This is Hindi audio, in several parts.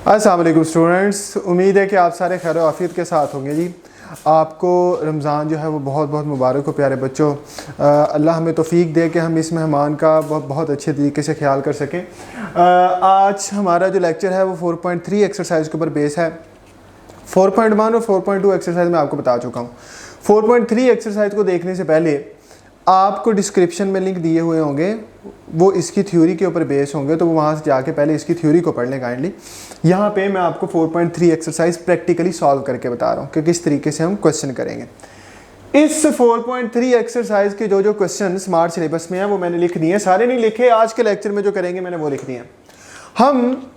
अस्सलाम वालेकुम स्टूडेंट्स, उम्मीद है कि आप सारे खैर आफियत के साथ होंगे जी। आपको रमज़ान जो है वो बहुत बहुत मुबारक हो प्यारे बच्चों। अल्लाह हमें तौफीक दे कि हम इस मेहमान का बहुत अच्छे तरीके से ख्याल कर सकें। आज हमारा जो लेक्चर है वो 4.3 एक्सरसाइज के ऊपर बेस है। 4.1 और 4.2 एक्सरसाइज मैं आपको बता चुका हूँ। 4.3 एक्सरसाइज को देखने से पहले आपको डिस्क्रिप्शन में लिंक दिए हुए होंगे, वो इसकी थ्योरी के ऊपर बेस होंगे, तो वो वहाँ से जाके पहले इसकी थ्योरी को पढ़ लें काइंडली। यहाँ पे मैं आपको 4.3 एक्सरसाइज प्रैक्टिकली सॉल्व करके बता रहा हूँ कि किस तरीके से हम क्वेश्चन करेंगे। इस 4.3 एक्सरसाइज के जो क्वेश्चन स्मार्ट सिलेबस में है वो मैंने लिख दिए हैं, सारे नहीं लिखे, आज के लेक्चर में जो करेंगे मैंने वो लिख दिए हैं। हम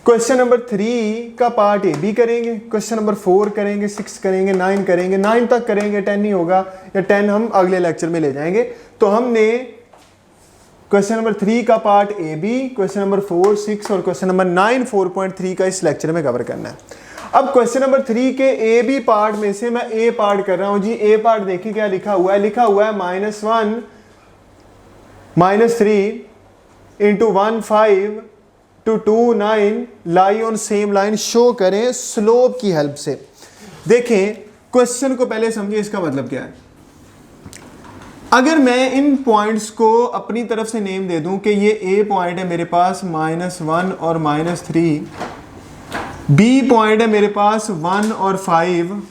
क्वेश्चन नंबर 3 का पार्ट ए बी करेंगे, क्वेश्चन नंबर 4 करेंगे, 6 करेंगे, 9 करेंगे, 9 तक करेंगे, 10 नहीं होगा या 10 हम अगले लेक्चर में ले जाएंगे। तो हमने क्वेश्चन नंबर 3 का part A B, question number 4, 6 और क्वेश्चन नंबर 9 4.3 का इस लेक्चर में कवर करना है। अब क्वेश्चन नंबर 3 के ए बी पार्ट में से मैं ए पार्ट कर रहा हूं जी। ए पार्ट देखिए क्या लिखा हुआ है, लिखा हुआ है -1 -3 into 1 5 to 2 9 lie on same line show करें स्लोप की हेल्प से। देखें क्वेश्चन को पहले समझिए, इसका मतलब क्या है। अगर मैं इन पॉइंट्स को अपनी तरफ से नेम दे दूं कि ये ए पॉइंट है मेरे पास -1 और -3, बी पॉइंट है मेरे पास 1 और 5,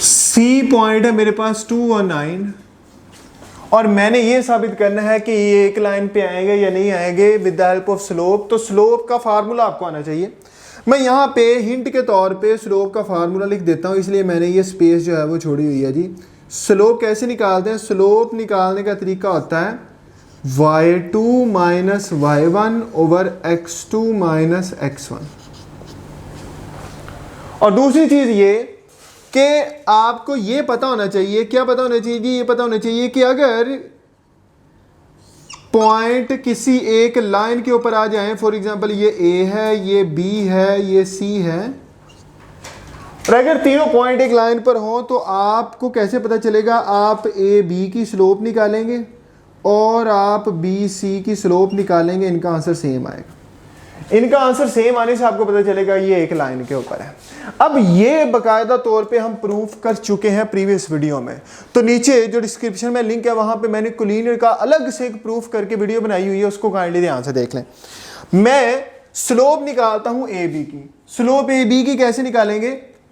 सी पॉइंट है मेरे पास 2 और 9, और मैंने ये साबित करना है कि ये एक लाइन पे आएंगे या नहीं आएंगे with the help of slope. तो स्लोप का फार्मूला आपको आना चाहिए। मैं यहाँ पे हिंट के तौर पे स्लोप का फार्मूला लिख देता हूँ, इसलिए मैंने ये स्पेस जो है वो छोड़ी हुई है जी। स्लोप कैसे निकालते हैं? स्लोप निकालने का तरीका होता है y2 minus y1 over x2 minus x1। और दूसरी चीज़ ये कि आपको ये पता होना चाहिए, क्या पता होना चाहिए जी? ये पता होना चाहिए कि अगर पॉइंट किसी एक लाइन के ऊपर आ जाए, फॉर एग्जांपल ये ए है, ये बी है, ये सी है, और अगर तीनों पॉइंट एक लाइन पर हो तो आपको कैसे पता चलेगा? आप ए बी की स्लोप निकालेंगे और आप बी सी की स्लोप निकालेंगे, इनका आंसर सेम आएगा। इनका आंसर सेम आने से आपको पता चलेगा ये एक लाइन के ऊपर है। अब ये बाकायदा तौर पे हम प्रूफ कर चुके हैं प्रीवियस वीडियो में, तो नीचे जो डिस्क्रिप्शन में लिंक है वहां पे मैंने कोलिनियर का अलग से एक प्रूफ करके वीडियो बनाई हुई है, उसको काइंडली ध्यान से देख लें। मैं स्लोप निकालता हूं ए बी की। स्लोप ए बी की कैसे निकालेंगे?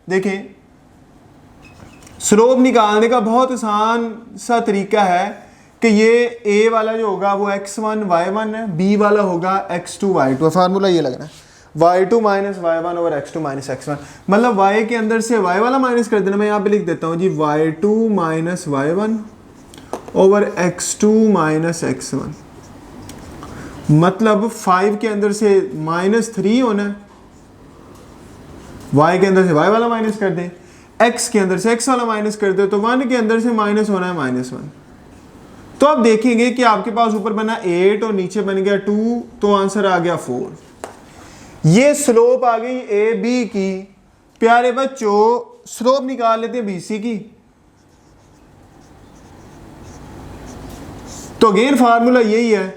देखें, स्लोप निकालने का बहुत आसान सा तरीका है कि ये a वाला जो होगा वो x1 y1 है, b वाला होगा x2 y2। फार्मूला ये लगना है y2 minus y1 over x2 minus x1, मतलब y के अंदर से y वाला माइनस कर देना। मैं यहाँ पे लिख देता हूँ जी y2 minus y1 over x2 minus x1, मतलब 5 के अंदर से -3 होना है, y के अंदर से y वाला माइनस कर दें, x के अंदर से x वाला माइनस कर दे, तो 1 के अंदर से माइनस होना है -1। तो आप देखेंगे कि आपके पास ऊपर बना 8 और नीचे बन गया 2, तो आंसर आ गया 4। ये स्लोप आ गई ए बी की। प्यारे बच्चों स्लोप निकाल लेते हैं बी सी की। तो अगेन फार्मूला यही है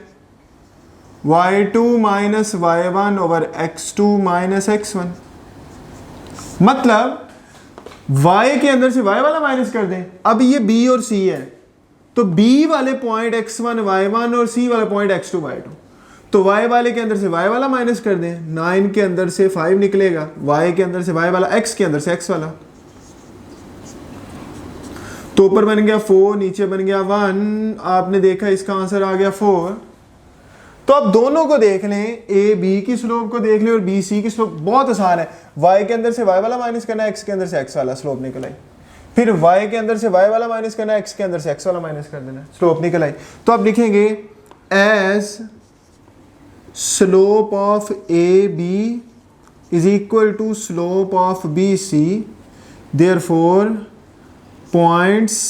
y2 minus y1 over x2 minus x1, मतलब y के अंदर से y वाला माइनस कर दें। अब ये b और c है, तो b वाले पॉइंट x1 y1 और c वाला पॉइंट x2 y2, तो y वाले के अंदर से y वाला माइनस कर दें। 9 के अंदर से 5 निकलेगा, y के अंदर से y वाला, x के अंदर से x वाला, तो ऊपर बन गया 4, नीचे बन गया 1। आपने देखा इसका आंसर आ गया 4। तो अब दोनों को देख लें, a b की स्लोप को देख लें और b c की स्लोप। बहुत आसान है, y के अंदर से y वाला माइनस करना है, x के अंदर से x वाला, स्लोप निकल आई। फिर y के अंदर से y वाला माइनस करना है, x के अंदर से x वाला माइनस कर देना, स्लोप निकल आई। तो आप लिखेंगे as slope of A B is equal to slope of B C, therefore points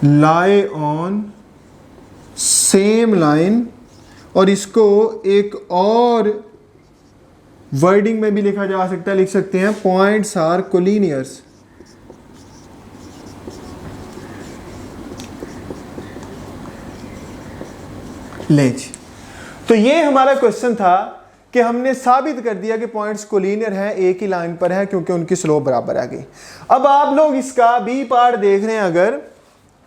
lie on same line. और इसको एक और वर्डिंग में भी लिखा जा सकता है, लिख सकते हैं पॉइंट्स आर कोलिनियर्स। ले जी, तो ये हमारा क्वेश्चन था कि हमने साबित कर दिया कि पॉइंट्स कोलिनियर हैं, एक ही लाइन पर है क्योंकि उनकी स्लोप बराबर आ गई। अब आप लोग इसका बी पार्ट देख रहे हैं, अगर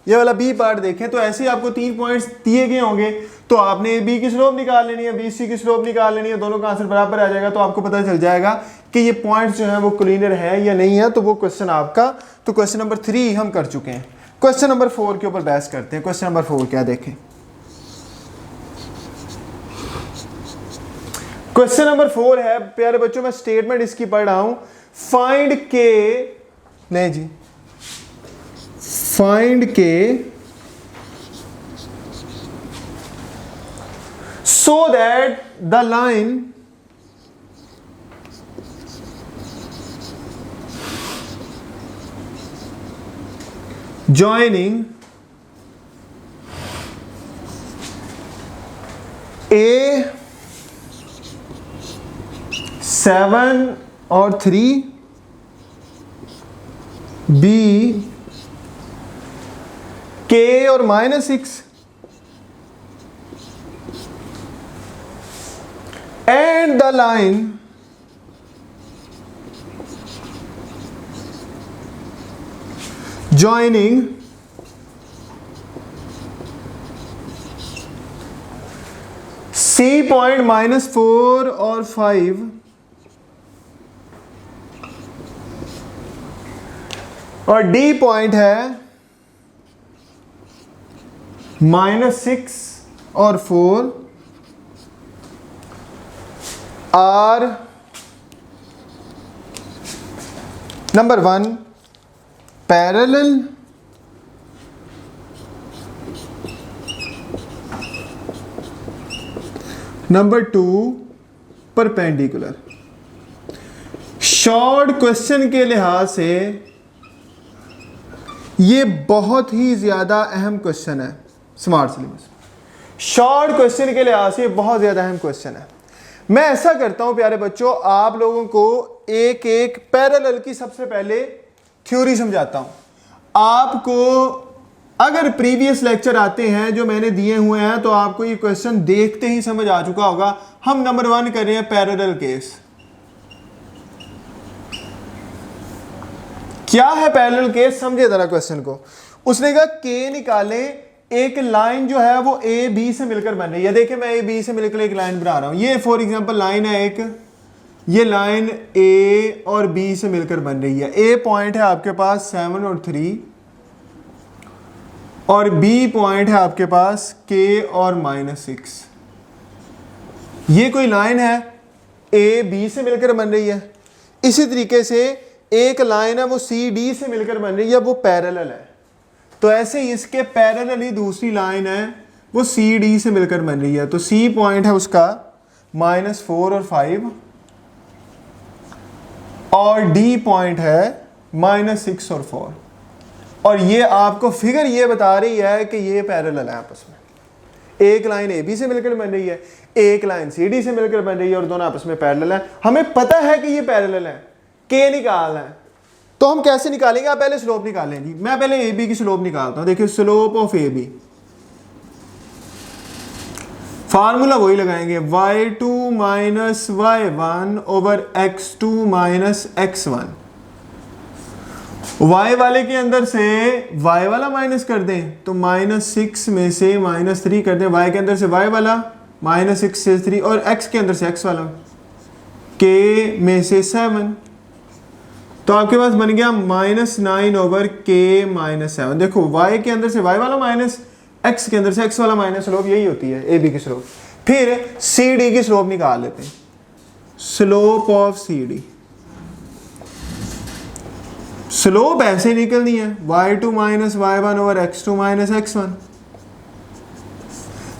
ये वाला बी पार्ट देखें तो ऐसे ही आपको 3 पॉइंट्स दिए गए होंगे, तो आपने बी की स्लोप निकाल लेनी है, बी सी की स्लोप निकाल लेनी है, दोनों का आंसर बराबर आ जाएगा। तो आपको पता चल जाएगा कि ये पॉइंट्स जो हैं वो कोलिनियर है या नहीं है। तो वो क्वेश्चन आपका, तो क्वेश्चन नंबर 3 हम कर चुके हैं। क्वेश्चन नंबर 4 के ऊपर बहस करते हैं। क्वेश्चन नंबर 4 क्या देखें। क्वेश्चन नंबर 4 है प्यारे बच्चों, मैं स्टेटमेंट इसकी पढ़ रहा हूं। फाइंड के, नहीं जी, फाइंड के so that the line joining A7 और 3, B K और -6 and the line joining C point -4 और 5 और D पॉइंट है -6 और 4 are number 1 parallel number 2 perpendicular. Short question के लिहाज से ये बहुत ही ज्यादा अहम क्वेश्चन है स्मार्ट सिलेबस। शॉर्ट क्वेश्चन के लिहाज से बहुत ज्यादा अहम क्वेश्चन है। मैं ऐसा करता हूं प्यारे बच्चों, आप लोगों को एक एक पैरेलल की सबसे पहले थ्योरी समझाता हूं। आपको अगर प्रीवियस लेक्चर आते हैं जो मैंने दिए हुए हैं तो आपको ये क्वेश्चन देखते ही समझ आ चुका होगा। हम नंबर 1 कर रहे हैं पैरेलल केस। क्या है पैरेलल केस, समझे जरा क्वेश्चन को। उसने कहा के निकालें, एक लाइन जो है वो ए बी से मिलकर बन रही है। देखिए मैं ए बी से मिलकर एक लाइन बना रहा हूं। ये फॉर एग्जांपल लाइन है एक, ये लाइन ए और बी से मिलकर बन रही है। ए पॉइंट है आपके पास 7 और 3 और बी पॉइंट है आपके पास के और -6। ये कोई लाइन है ए बी से मिलकर बन रही है। इसी तरीके से एक लाइन है वो सी डी से मिलकर बन रही है, वो पैरेलल है। तो ऐसे ही इसके पैरेलल ही दूसरी लाइन है वो सी डी से मिलकर बन रही है। तो सी पॉइंट है उसका -4 और 5 और डी पॉइंट है -6 और 4। और ये आपको फिगर ये बता रही है कि ये पैरेलल है आपस में। एक लाइन ए बी से मिलकर बन रही है, एक लाइन सी डी से मिलकर बन रही है और दोनों आपस में पैरेलल है। हमें पता है कि ये पैरेलल है, के निकालना है। तो हम कैसे निकालेंगे, आप पहले स्लोप निकालें जी। मैं पहले ए बी की स्लोप निकालता हूं। देखिए slope of A B, formula वही लगाएंगे, y2 minus y1 over x2 minus x1। y वाले के अंदर से y वाला माइनस कर दें तो -6 में से -3 कर दें। y के अंदर से y वाला -6 से 3 और x के अंदर से x वाला k में से 7। तो आपके पास बन गया -9 ओवर k -7। देखो y के अंदर से y वाला माइनस, x के अंदर से x वाला माइनस, स्लोप यही होती है ए बी की स्लोप। फिर सी डी की स्लोप निकाल लेते हैं। Slope of C D, slope ऐसे निकलनी है y2 minus y1 over x2 minus x1।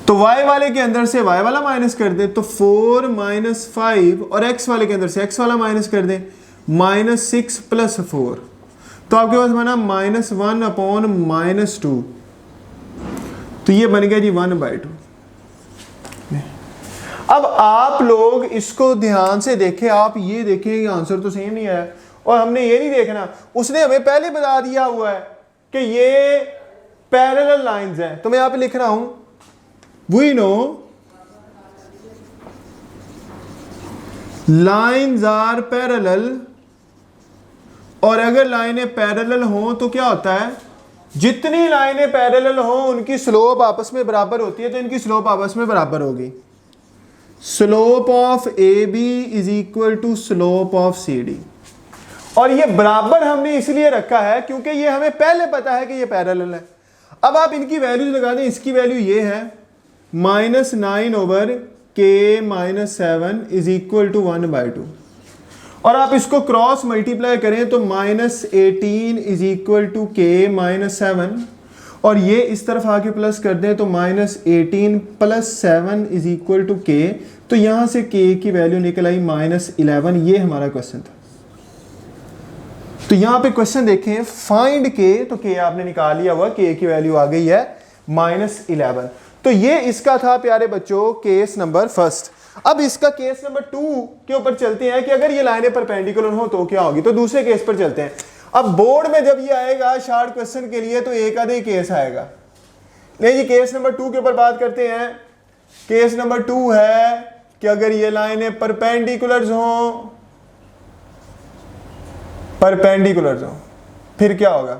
तो y वाले के अंदर से y वाला माइनस कर दे तो 4 माइनस 5 और x वाले के अंदर से x वाला माइनस कर दे -6 प्लस 4। तो आपके पास बना -1 अपॉन -2। तो ये बन गया जी 1/2। अब आप लोग इसको ध्यान से देखें, आप ये देखें ये आंसर तो सेम नहीं आया। और हमने ये नहीं देखना, उसने हमें पहले बता दिया हुआ है कि ये पैरेलल लाइंस हैं। तो मैं यहाँ पे लिख रहा हूं we know lines are parallel, और अगर लाइनें पैरेलल हों तो क्या होता है, जितनी लाइनें पैरेलल हों उनकी स्लोप आपस में बराबर होती है, तो इनकी स्लोप आपस में बराबर होगी। Slope of A B is equal to slope of C D. और ये बराबर हमने इसलिए रखा है क्योंकि ये हमें पहले पता है कि ये पैरेलल है। अब आप इनकी वैल्यूज लगा दें, इसकी वैल्यू ये है -9/k-7 इज इक्वल टू 1/2, और आप इसको क्रॉस मल्टीप्लाई करें तो -18 इज इक्वल टू k-7, और ये इस तरफ आके प्लस कर दें तो -18 + 7 इज इक्वल टू k, तो यहां से k की वैल्यू निकल आई -11। ये हमारा क्वेश्चन था। तो यहां पे क्वेश्चन देखें, फाइंड k, तो k आपने निकाल लिया हुआ, k की वैल्यू आ गई है -11। तो ये इसका था प्यारे बच्चों केस नंबर फर्स्ट। अब इसका केस नंबर 2 के ऊपर चलते हैं कि अगर ये लाइनें परपेंडिकुलर हो तो क्या होगी। तो दूसरे केस पर चलते हैं। अब बोर्ड में जब ये आएगा शॉर्ट क्वेश्चन के लिए तो एक आधे केस आएगा। नहीं जी, केस नंबर 2 के ऊपर बात करते हैं। केस नंबर 2 है कि अगर ये लाइनें परपेंडिकुलर हो, फिर क्या होगा।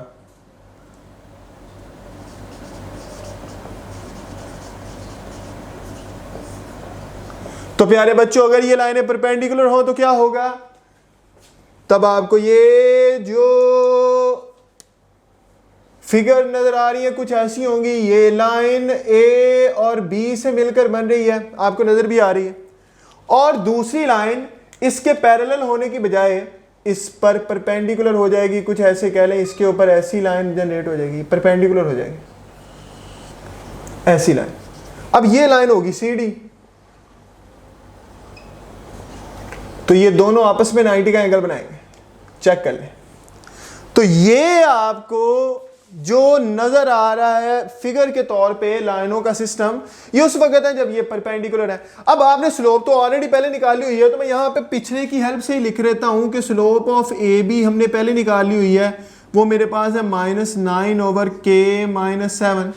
तो प्यारे बच्चों अगर ये लाइनें परपेंडिकुलर हो तो क्या होगा, तब आपको ये जो फिगर नजर आ रही है कुछ ऐसी होंगी। ये लाइन ए और बी से मिलकर बन रही है, आपको नजर भी आ रही है, और दूसरी लाइन इसके पैरेलल होने की बजाय इस पर परपेंडिकुलर हो जाएगी। कुछ ऐसे कह लें, इसके ऊपर ऐसी लाइन जनरेट हो जाएगी, परपेंडिकुलर हो जाएगी ऐसी लाइन। अब ये लाइन होगी सी डी, तो ये दोनों आपस में 90 का एंगल बनाएंगे। चेक कर लें। तो ये आपको जो नजर आ रहा है फिगर के तौर पे लाइनों का सिस्टम, ये उस वक्त है जब ये परपेंडिकुलर है। अब आपने स्लोप तो ऑलरेडी पहले निकाली हुई है, तो मैं यहां पे पिछले की हेल्प से ही लिख रहता हूं कि स्लोप ऑफ ए बी हमने पहले निकाली हुई है, वो मेरे पास है -9/k-7,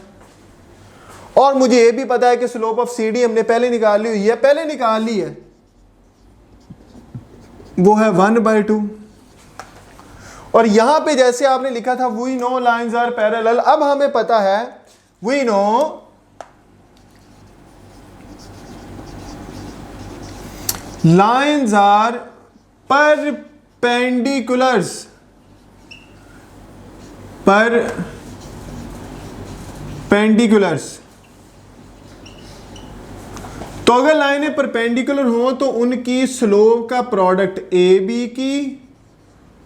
और मुझे ये भी पता है कि स्लोप ऑफ सी डी हमने पहले निकाली हुई है, पहले निकाल ली है, वो है 1/2। और यहां पे जैसे आपने लिखा था we know lines are parallel, अब हमें पता है we know lines are perpendiculars, तो अगर लाइनें परपेंडिकुलर हो तो उनकी स्लोप का प्रोडक्ट ए बी की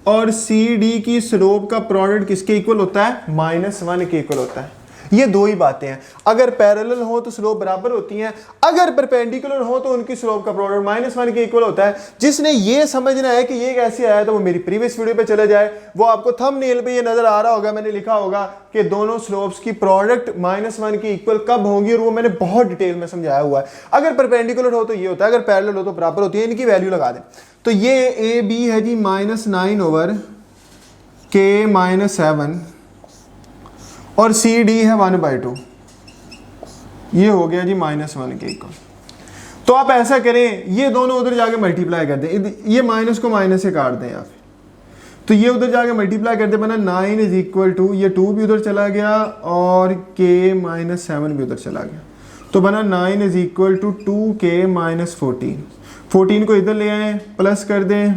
और सी डी की स्लोप का प्रोडक्ट किसके इक्वल होता है, -1 के इक्वल होता है। ये दो ही बातें हैं। अगर पैरेलल हो तो स्लोप बराबर होती हैं, अगर परपेंडिकुलर हो तो उनकी स्लोप का प्रोडक्ट -1 के इक्वल होता है। जिसने ये समझना है कि ये कैसे आया तो वो मेरी प्रीवियस वीडियो पे चले जाए, वो आपको थंबनेल पे ये नजर आ रहा होगा, मैंने लिखा होगा कि दोनों स्लोप्स की प्रोडक्ट -1 की इक्वल कब होगी, और वो मैंने बहुत डिटेल में समझाया हुआ है। अगर परपेंडिकुलर हो तो ये होता है, अगर पैरेलल हो तो बराबर होती है। इनकी वैल्यू लगा दें। तो ये ए बी है जी -9/k-7, और सी डी है 1/2। ये हो गया जी -1 के इक्वल। तो आप ऐसा करें, ये दोनों उधर जाके मल्टीप्लाई कर दें, ये माइनस को माइनस से काट दें यहाँ पे, तो ये उधर जाके मल्टीप्लाई कर दे, बना 9 इज इक्वल टू, ये 2 भी उधर चला गया और k-7 भी उधर चला गया, तो बना 9 इज इक्वल टू 2k-14। 14 को इधर ले आए, प्लस कर दें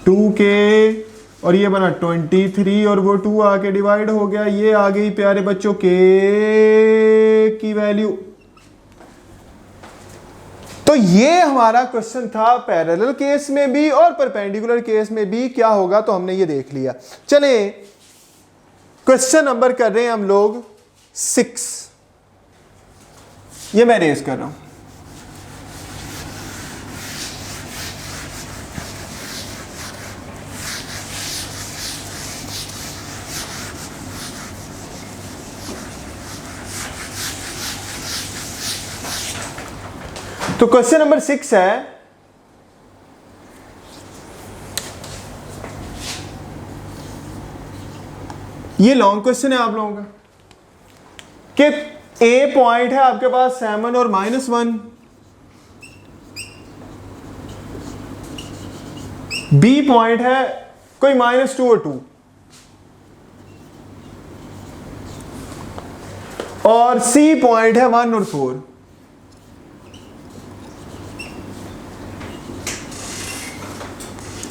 2k, और ये बना 23, और वो 2 आके डिवाइड हो गया। ये आ गई प्यारे बच्चों k की वैल्यू। तो ये हमारा क्वेश्चन था पैरेलल केस में भी और परपेंडिकुलर केस में भी क्या होगा, तो हमने ये देख लिया। चले क्वेश्चन नंबर कर रहे हैं हम लोग 6, ये मैं रेज कर रहा हूं। तो क्वेश्चन नंबर 6 है, ये लॉन्ग क्वेश्चन है आप लोगों का, कि ए पॉइंट है आपके पास 7 और -1, बी पॉइंट है कोई -2 और 2, और सी पॉइंट है 1 और 4।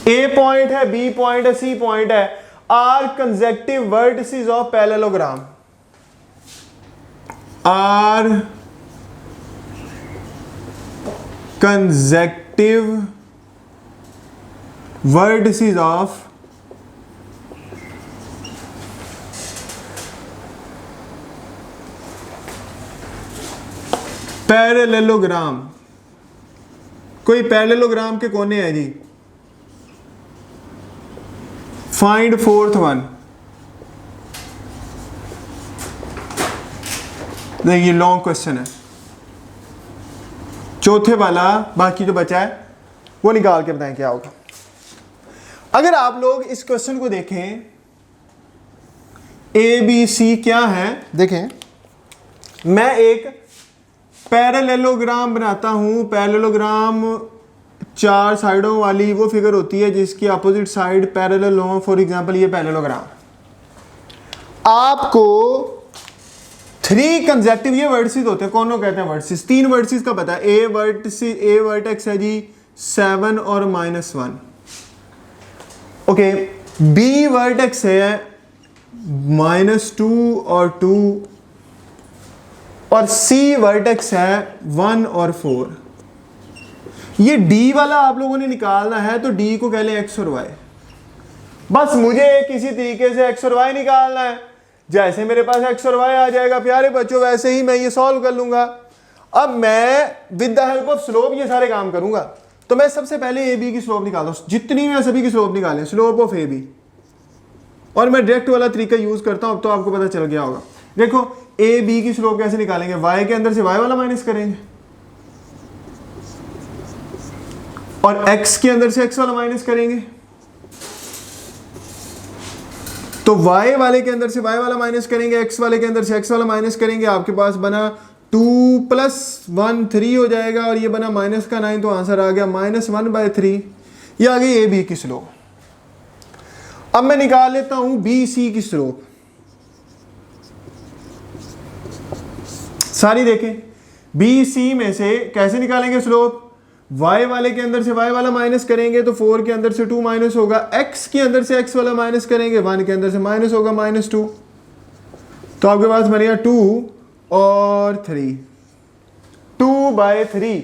ए पॉइंट है, बी पॉइंट है, सी पॉइंट है, are consecutive vertices of parallelogram, are consecutive vertices of parallelogram. कोई पैरेललोग्राम के कोने हैं जी, फाइंड फोर्थ वन। देखिए लॉन्ग क्वेश्चन है, चौथे वाला बाकी जो बचा है वो निकाल के बताएं क्या होगा। अगर आप लोग इस क्वेश्चन को देखें, ए बी सी क्या है, देखें मैं एक पैरेललोग्राम बनाता हूं। पैरेललोग्राम 4 साइडों वाली वो फिगर होती है जिसकी अपोजिट साइड पैरेलल हो। फॉर एग्जांपल ये पैरेललोग्राम, आपको 3 कंसेक्टिव ये वर्टिसेस होते हैं, कौन कहते हैं वर्टिसेस, 3 वर्टिसेस का पता है। ए वर्टेक्स है जी 7 और -1, ओके। बी वर्टेक्स है -2 और 2, और सी वर्टेक्स है 1 और 4। ये डी वाला आप लोगों ने निकालना है, तो डी को कह लें एक्स और वाई। बस मुझे किसी तरीके से एक्स और वाई निकालना है। जैसे मेरे पास एक्स और वाई आ जाएगा प्यारे बच्चों, वैसे ही मैं ये सॉल्व कर लूंगा। अब मैं with the help of slope ये सारे काम करूंगा। तो मैं सबसे पहले ए बी की स्लोप निकालता हूं, जितनी मैं सभी की स्लोप निकालें, स्लोप ऑफ ए बी, और मैं डायरेक्ट वाला तरीका यूज करता हूं। अब तो आपको पता चल गया होगा। देखो ए बी की स्लोप कैसे निकालेंगे, वाई के अंदर से वाई वाला माइनस करेंगे, और x के अंदर से x वाला माइनस करेंगे। तो y वाले के अंदर से y वाला माइनस करेंगे, x वाले के अंदर से x वाला माइनस करेंगे। आपके पास बना 2 + 1 3 हो जाएगा, और ये बना माइनस का 9, तो आंसर आ गया -1/3। ये आ गई ए बी की स्लोप। अब मैं निकाल लेता हूं बी सी की स्लोप। सारी देखें, बी सी में से कैसे निकालेंगे स्लोप, y वाले के अंदर से y वाला माइनस करेंगे तो 4 के अंदर से 2 माइनस होगा, x के अंदर से x वाला माइनस करेंगे, 1 के अंदर से माइनस होगा -2, तो आपके पास बनेगा 2 और 3, 2/3।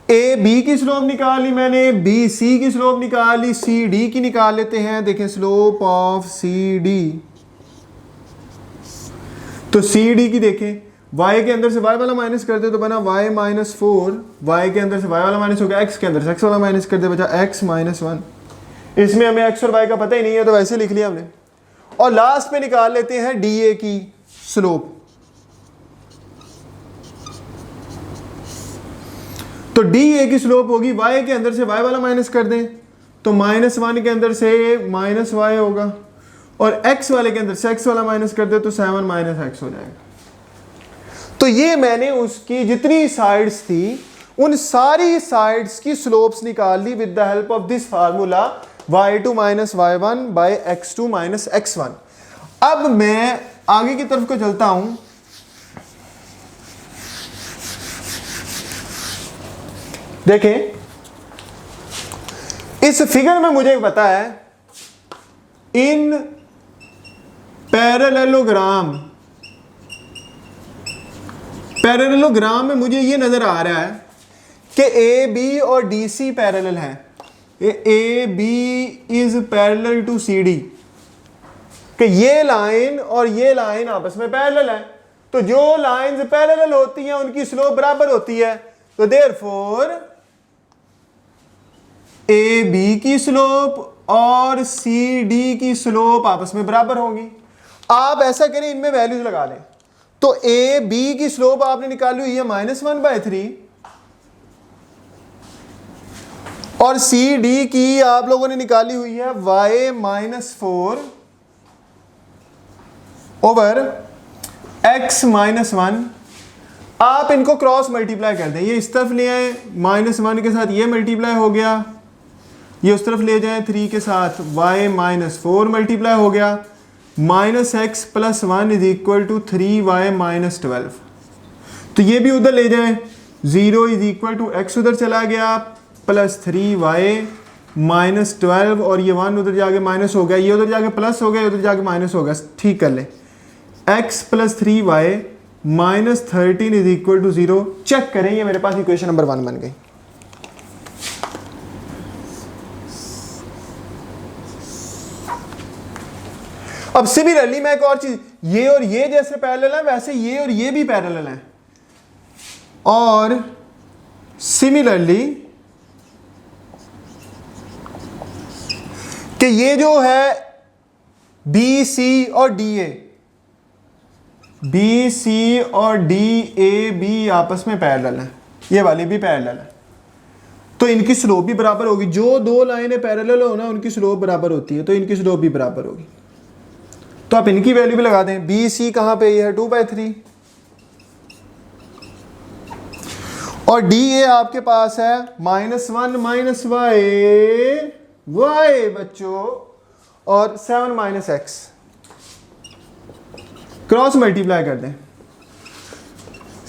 ए बी की स्लोप निकाल ली मैंने, बी सी की स्लोप निकाल ली, सी डी की निकाल लेते हैं। देखें स्लोप ऑफ सी डी, तो सी डी की देखें, y के अंदर से y वाला माइनस कर दे तो बना y -4, y के अंदर से y वाला माइनस हो गया, x के अंदर से x वाला माइनस कर दे बचा x -1। इसमें हमें x और y का पता ही नहीं है, तो वैसे लिख लिया हमने। और लास्ट में निकाल लेते हैं dA की स्लोप। तो dA की स्लोप होगी, y के अंदर से y वाला माइनस कर दें तो -1 के अंदर से -y होगा, और x वाले के अंदर से x वाला माइनस कर दे तो 7 - x हो जाएगा। तो ये मैंने उसकी जितनी साइड्स थी उन सारी साइड्स की स्लोप्स निकाल ली with the help of this formula y2 - y1 x2 - x1। अब मैं आगे की तरफ को चलता हूं। देखें इस फिगर में मुझे पता है, इन पैरेललोग्राम में मुझे ये नजर आ रहा है कि ए बी और डी सी पैरेलल है। A B is parallel to C D, कि ये लाइन और ये लाइन आपस में पैरेलल है। तो जो लाइंस पैरेलल होती हैं उनकी स्लोप बराबर होती है, तो देयरफॉर ए बी की स्लोप और सी डी की स्लोप आपस में बराबर होंगी। आप ऐसा करें, इनमें वैल्यूज लगा लें। तो ए बी की स्लोप आपने निकाली हुई है -1/3, और सी डी की आप लोगों ने निकाली हुई है y -4 ओवर x -1। आप इनको क्रॉस मल्टीप्लाई कर दें, ये इस तरफ ले आए, -1 के साथ ये मल्टीप्लाई हो गया, ये उस तरफ ले जाएं 3 के साथ, y माइनस 4 मल्टीप्लाई हो गया, minus X plus 1 is equal to 3y minus 12। तो ये भी उधर ले जाएं, 0 इज इक्वल टू एक्स उधर चला गया प्लस 3y माइनस 12, और ये 1 उधर जाके माइनस हो गया, ये उधर जाके प्लस हो गया, उधर जाके माइनस हो गया। ठीक कर ले, x plus 3y minus 13 is equal to 0। Check करें, ये मेरे पास इक्वेशन नंबर 1 बन गई। अब सिमिलरली मैं एक और चीज, ये और ये जैसे पैरेलल है वैसे ये और ये भी पैरेलल है, और सिमिलरली कि ये जो है बी सी और डी ए, बी सी और डी ए भी आपस में पैरेलल है, ये वाली भी पैरेलल है, तो इनकी स्लोप भी बराबर होगी। जो दो लाइनें पैरेलल हो ना उनकी स्लोप बराबर होती है, तो इनकी स्लोप भी बराबर होगी। तो आप इनकी वैल्यू भी लगा दें, बी सी कहां पे, ये है 2/3, और डी ए आपके पास है -1 माइनस वाई बच्चों, और 7 माइनस एक्स, क्रॉस मल्टीप्लाई कर दें,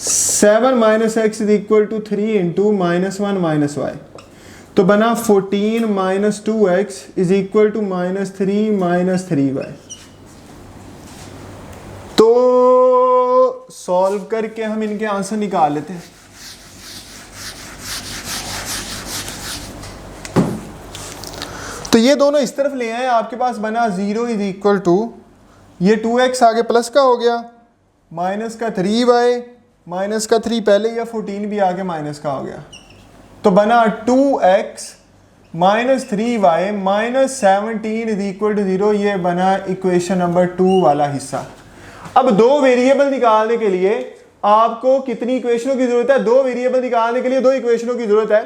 7 minus X is equal to 3 into -1 minus Y, तो बना 14 minus 2x is equal to -3 minus 3y। तो सॉल्व करके हम इनके आंसर निकाल लेते हैं। तो ये दोनों इस तरफ ले आए, आपके पास बना 0 इज इक्वल टू, ये 2x आगे प्लस का हो गया, माइनस का 3y, माइनस का 3 पहले, या 14 भी आगे माइनस का हो गया, तो बना 2x minus 3y minus 17 is equal to 0। ये बना इक्वेशन नंबर 2 वाला हिस्सा। अब दो वेरिएबल निकालने के लिए आपको कितनी इक्वेशनों की जरूरत है? दो वेरिएबल निकालने के लिए दो इक्वेशनों की जरूरत है।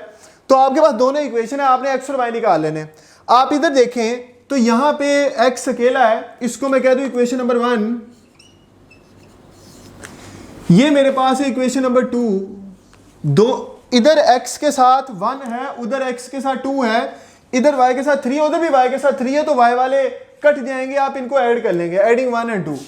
तो आपके पास दोनों इक्वेशन है, आपने x और y निकाल लेने। आप इधर देखें तो यहां पे x अकेला है, इसको मैं कह दूं इक्वेशन नंबर 1, ये मेरे पास है इक्वेशन नंबर 2। दो इधर x के साथ 1 है, उधर x के साथ 2 है, इधर y के साथ 3, उधर भी y के साथ 3 है, तो y वाले कट जाएंगे, आप इनको ऐड कर लेंगे, एडिंग 1 एंड 2।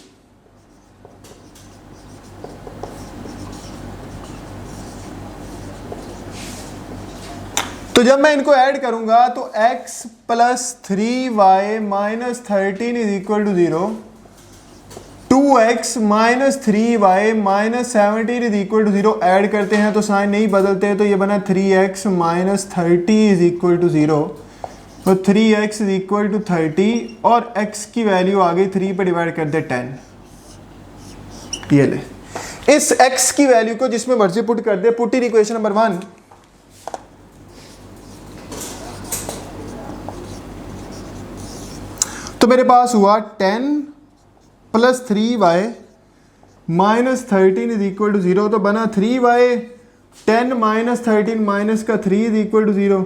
तो जब मैं इनको ऐड करूंगा तो x plus 3y minus 13 is equal to 0, 2x minus 3y minus 17 is equal to 0। Add करते हैं तो साइन नहीं बदलते हैं, तो ये बना 3x minus 30 is equal to 0। तो 3x इज इक्वल टू 30, और x की वैल्यू आ गई 3 पे डिवाइड कर दे 10। ये ले, इस x की वैल्यू को जिसमें मर्जी पुट कर दे, पुट इन इक्वेशन नंबर 1। तो मेरे पास हुआ 10 plus 3y minus 13 is equal to 0, तो बना 3y, 10 माइनस 13 माइनस का 3 इज इक्वल टू 0,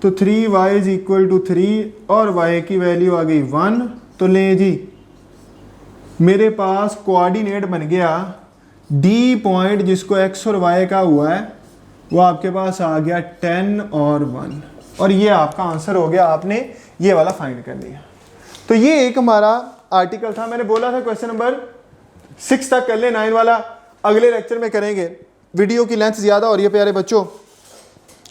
तो 3y इज इक्वल टू 3, और y की वैल्यू आ गई 1। तो ले जी, मेरे पास कोऑर्डिनेट बन गया D पॉइंट जिसको x और y का हुआ है, वो आपके पास आ गया 10 और 1, और ये आपका आंसर हो गया। आपने ये वाला फाइंड कर लिया। तो ये एक हमारा आर्टिकल था। मैंने बोला था क्वेश्चन नंबर 6 तक कर ले, 9 वाला अगले लेक्चर में करेंगे। वीडियो की लेंथ ज़्यादा हो रही है प्यारे बच्चों।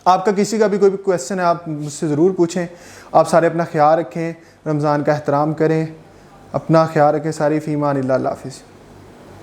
आपका किसी का भी कोई भी क्वेश्चन है आप मुझसे ज़रूर पूछें। आप सारे अपना ख्याल रखें, रमज़ान का एहतराम करें, अपना ख्याल रखें। सारी फ़ीमान अल्लाह हाफ़िज़।